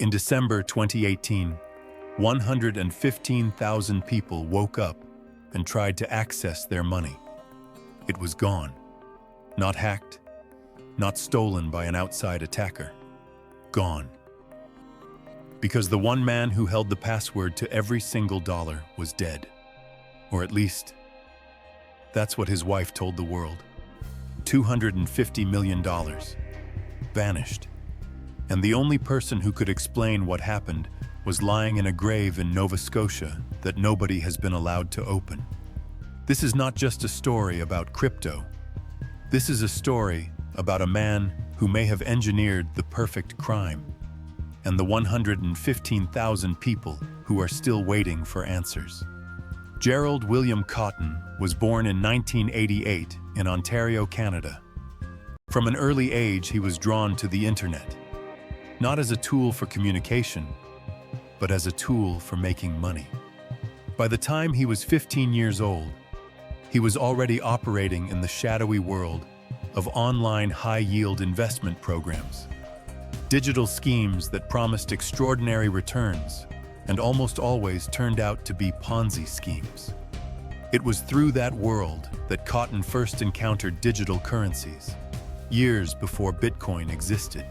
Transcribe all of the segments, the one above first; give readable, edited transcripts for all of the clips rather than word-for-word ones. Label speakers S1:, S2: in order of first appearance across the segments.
S1: In December 2018, 115,000 people woke up and tried to access their money. It was gone. Not hacked, not stolen by an outside attacker. Gone. Because the one man who held the password to every single dollar was dead. Or at least, that's what his wife told the world. $250 million. Vanished. And the only person who could explain what happened was lying in a grave in Nova Scotia that nobody has been allowed to open. This is not just a story about crypto. This is a story about a man who may have engineered the perfect crime, and the 115,000 people who are still waiting for answers. Gerald William Cotten was born in 1988 in Ontario, Canada. From an early age, he was drawn to the internet, not as a tool for communication, but as a tool for making money. By the time he was 15 years old, he was already operating in the shadowy world of online high-yield investment programs, digital schemes that promised extraordinary returns and almost always turned out to be Ponzi schemes. It was through that world that Cotten first encountered digital currencies, years before Bitcoin existed.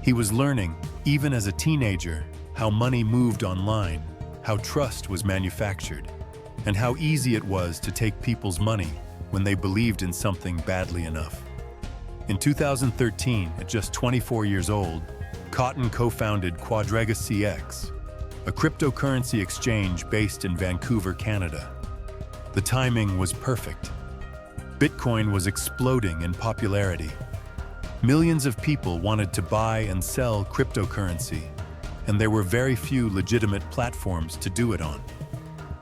S1: He was learning, even as a teenager, how money moved online, how trust was manufactured, and how easy it was to take people's money when they believed in something badly enough. In 2013, at just 24 years old, Cotten co-founded QuadrigaCX, a cryptocurrency exchange based in Vancouver, Canada. The timing was perfect. Bitcoin was exploding in popularity. Millions of people wanted to buy and sell cryptocurrency, and there were very few legitimate platforms to do it on.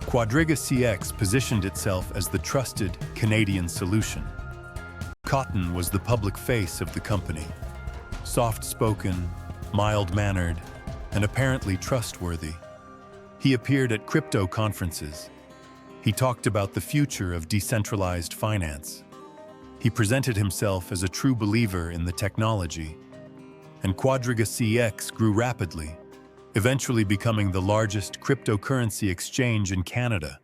S1: QuadrigaCX positioned itself as the trusted Canadian solution. Cotten was the public face of the company, soft-spoken, mild-mannered, and apparently trustworthy. He appeared at crypto conferences. He talked about the future of decentralized finance. He presented himself as a true believer in the technology, and QuadrigaCX grew rapidly, eventually becoming the largest cryptocurrency exchange in Canada,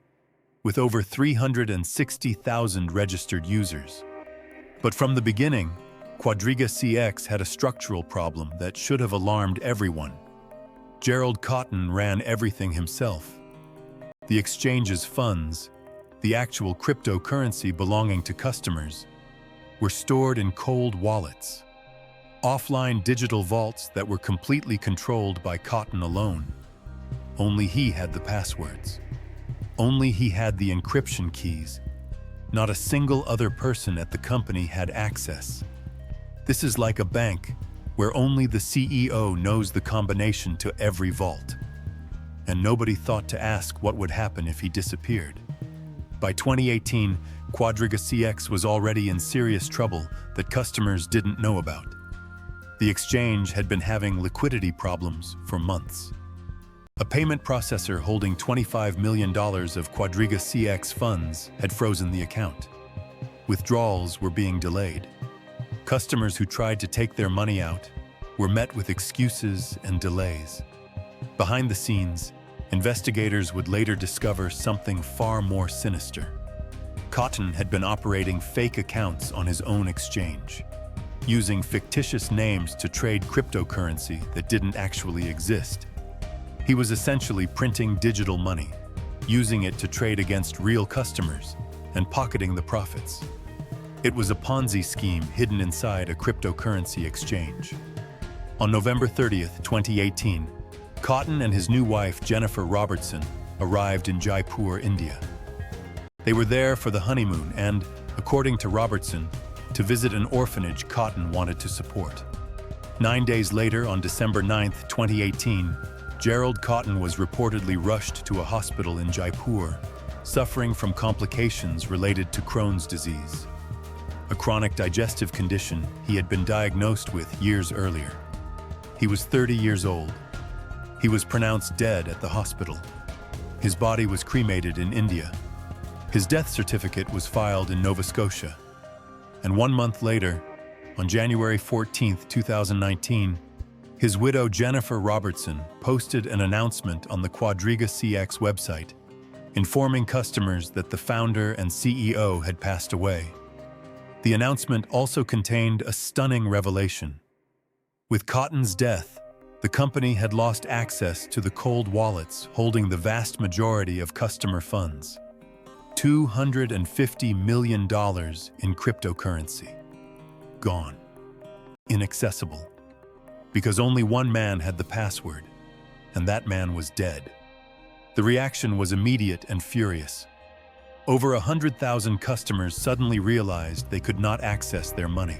S1: with over 360,000 registered users. But from the beginning, QuadrigaCX had a structural problem that should have alarmed everyone. Gerald Cotten ran everything himself. The exchange's funds, the actual cryptocurrency belonging to customers, were stored in cold wallets, offline digital vaults that were completely controlled by Cotten alone. Only he had the passwords. Only he had the encryption keys. Not a single other person at the company had access. This is like a bank, where only the CEO knows the combination to every vault. And nobody thought to ask what would happen if he disappeared. By 2018, QuadrigaCX was already in serious trouble that customers didn't know about. The exchange had been having liquidity problems for months. A payment processor holding $25 million of QuadrigaCX funds had frozen the account. Withdrawals were being delayed. Customers who tried to take their money out were met with excuses and delays. Behind the scenes, investigators would later discover something far more sinister. Cotten had been operating fake accounts on his own exchange, using fictitious names to trade cryptocurrency that didn't actually exist. He was essentially printing digital money, using it to trade against real customers, and pocketing the profits. It was a Ponzi scheme hidden inside a cryptocurrency exchange. On November 30th, 2018, Cotten and his new wife, Jennifer Robertson, arrived in Jaipur, India. They were there for the honeymoon and, according to Robertson, to visit an orphanage Cotten wanted to support. 9 days later, on December 9th, 2018, Gerald Cotten was reportedly rushed to a hospital in Jaipur, suffering from complications related to Crohn's disease, a chronic digestive condition he had been diagnosed with years earlier. He was 30 years old. He was pronounced dead at the hospital. His body was cremated in India. His death certificate was filed in Nova Scotia. And 1 month later, on January 14, 2019, His widow, Jennifer Robertson, posted an announcement on the QuadrigaCX website, informing customers that the founder and CEO had passed away. The announcement also contained a stunning revelation. With Cotten's death, the company had lost access to the cold wallets holding the vast majority of customer funds. $250 million in cryptocurrency. Gone. Inaccessible. Because only one man had the password, and that man was dead. The reaction was immediate and furious. Over 100,000 customers suddenly realized they could not access their money.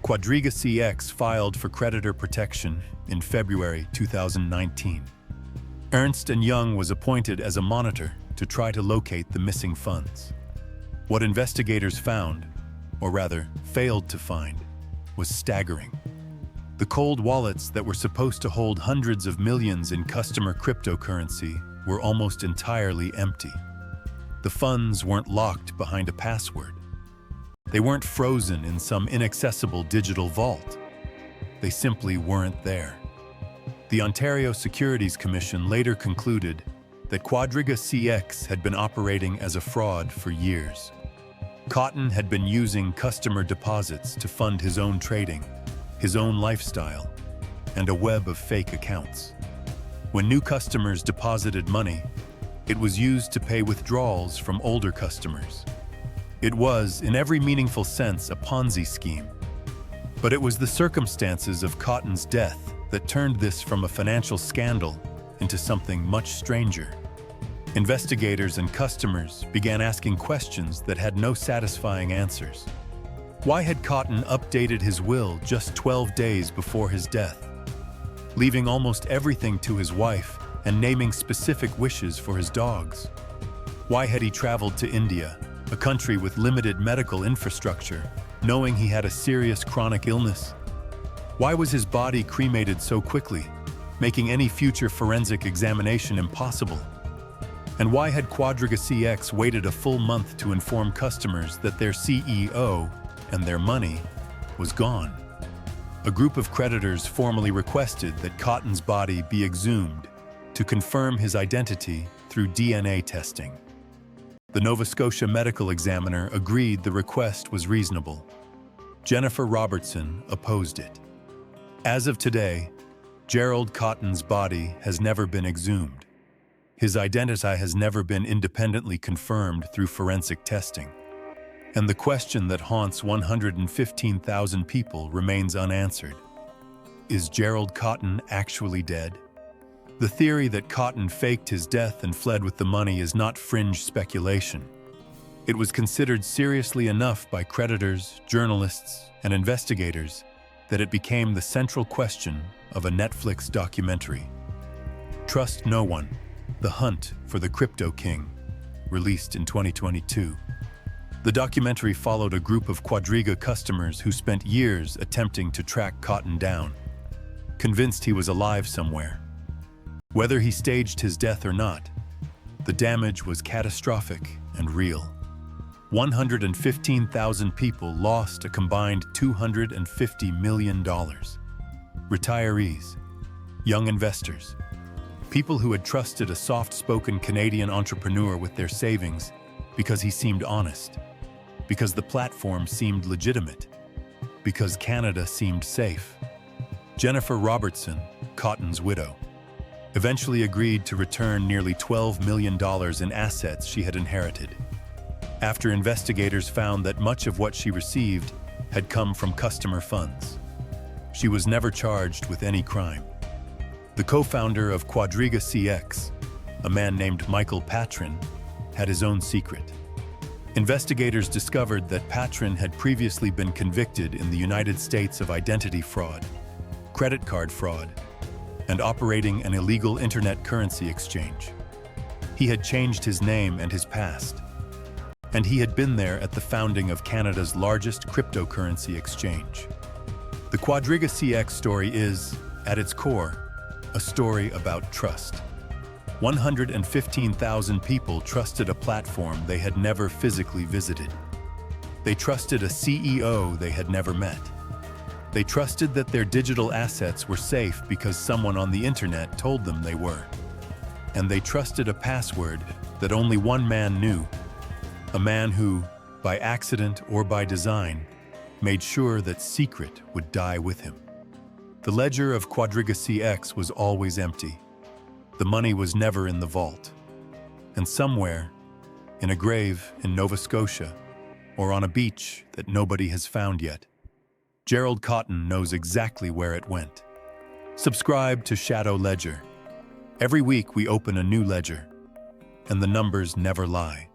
S1: QuadrigaCX filed for creditor protection in February 2019. Ernst & Young was appointed as a monitor to try to locate the missing funds. What investigators found, or rather failed to find, was staggering. The cold wallets that were supposed to hold hundreds of millions in customer cryptocurrency were almost entirely empty. The funds weren't locked behind a password. They weren't frozen in some inaccessible digital vault. They simply weren't there. The Ontario Securities Commission later concluded that QuadrigaCX had been operating as a fraud for years. Cotten had been using customer deposits to fund his own trading, his own lifestyle, and a web of fake accounts. When new customers deposited money, it was used to pay withdrawals from older customers. It was, in every meaningful sense, a Ponzi scheme. But it was the circumstances of Cotten's death that turned this from a financial scandal into something much stranger. Investigators and customers began asking questions that had no satisfying answers. Why had Cotten updated his will just 12 days before his death, leaving almost everything to his wife and naming specific wishes for his dogs? Why had he traveled to India, a country with limited medical infrastructure, knowing he had a serious chronic illness? Why was his body cremated so quickly, making any future forensic examination impossible? And why had QuadrigaCX waited a full month to inform customers that their CEO and their money was gone? A group of creditors formally requested that Cotten's body be exhumed to confirm his identity through DNA testing. The Nova Scotia medical examiner agreed the request was reasonable. Jennifer Robertson opposed it. As of today, Gerald Cotten's body has never been exhumed. His identity has never been independently confirmed through forensic testing. And the question that haunts 115,000 people remains unanswered. Is Gerald Cotten actually dead? The theory that Cotten faked his death and fled with the money is not fringe speculation. It was considered seriously enough by creditors, journalists, and investigators that it became the central question of a Netflix documentary. Trust No One: The Hunt for the Crypto King, released in 2022. The documentary followed a group of Quadriga customers who spent years attempting to track Cotten down, convinced he was alive somewhere. Whether he staged his death or not, the damage was catastrophic and real. 115,000 people lost a combined $250 million. Retirees, young investors, people who had trusted a soft-spoken Canadian entrepreneur with their savings because he seemed honest, because the platform seemed legitimate, because Canada seemed safe. Jennifer Robertson, Cotten's widow, eventually agreed to return nearly $12 million in assets she had inherited, after investigators found that much of what she received had come from customer funds. She was never charged with any crime. The co-founder of QuadrigaCX, a man named Michael Patron, had his own secret. Investigators discovered that Patron had previously been convicted in the United States of identity fraud, credit card fraud, and operating an illegal internet currency exchange. He had changed his name and his past, and he had been there at the founding of Canada's largest cryptocurrency exchange. The QuadrigaCX story is, at its core, a story about trust. 115,000 people trusted a platform they had never physically visited. They trusted a CEO they had never met. They trusted that their digital assets were safe because someone on the internet told them they were. And they trusted a password that only one man knew, a man who, by accident or by design, made sure that secret would die with him. The ledger of QuadrigaCX was always empty. The money was never in the vault. And somewhere, in a grave in Nova Scotia, or on a beach that nobody has found yet, Gerald Cotten knows exactly where it went. Subscribe to Shadow Ledger. Every week we open a new ledger, and the numbers never lie.